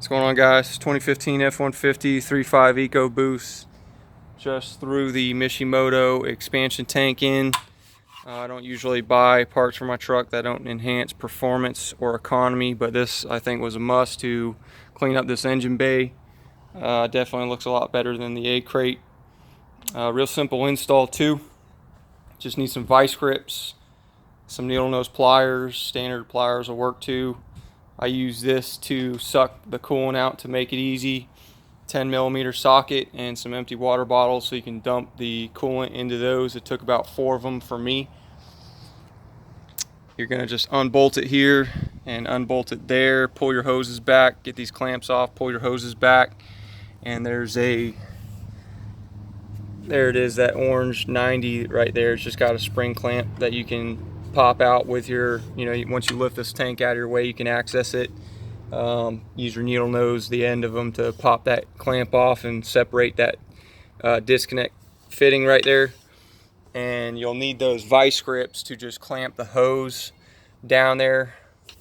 What's going on, guys? 2015 F150 3.5 EcoBoost. Just threw the Mishimoto expansion tank in. I don't usually buy parts for my truck that don't enhance performance or economy, but this I think was a must to clean up this engine bay. Definitely looks a lot better than the A crate. Real simple install too. Just need some vice grips, some needle nose pliers. Standard pliers will work too. I use this to suck the coolant out to make it easy. 10mm socket and some empty water bottles so you can dump the coolant into those. It took about 4 of them for me. You're going to just unbolt it here and unbolt it there. Pull your hoses back, get these clamps off, pull your hoses back, and there it is, that orange 90 right there. It's just got a spring clamp that you can pop out with your, once you lift this tank out of your way, you can access it. Use your needle nose, the end of them, to pop that clamp off and separate that disconnect fitting right there. And you'll need those vice grips to just clamp the hose down there.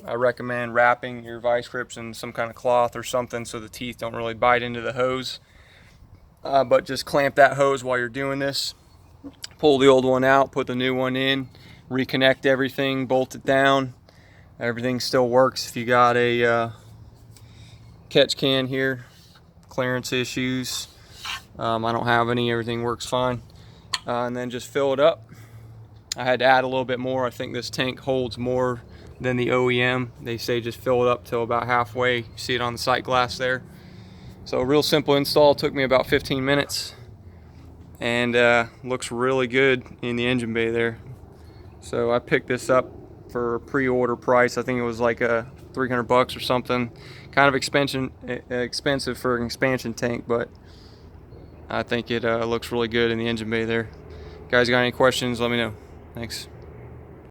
I recommend wrapping your vice grips in some kind of cloth or something so the teeth don't really bite into the hose. But just clamp that hose while you're doing this. Pull the old one out, put the new one in, reconnect everything, bolt it down. Everything still works. If you got a catch can here, clearance issues, I don't have any, everything works fine. And then just fill it up. I had to add a little bit more. I think this tank holds more than the OEM. They say just fill it up till about halfway. You see it on the sight glass there. So a real simple install, took me about 15 minutes, and looks really good in the engine bay there. So I picked this up for a pre-order price. I think it was like $300 or something. Kind of expensive for an expansion tank, but I think it looks really good in the engine bay there. Guys, got any questions, let me know. Thanks.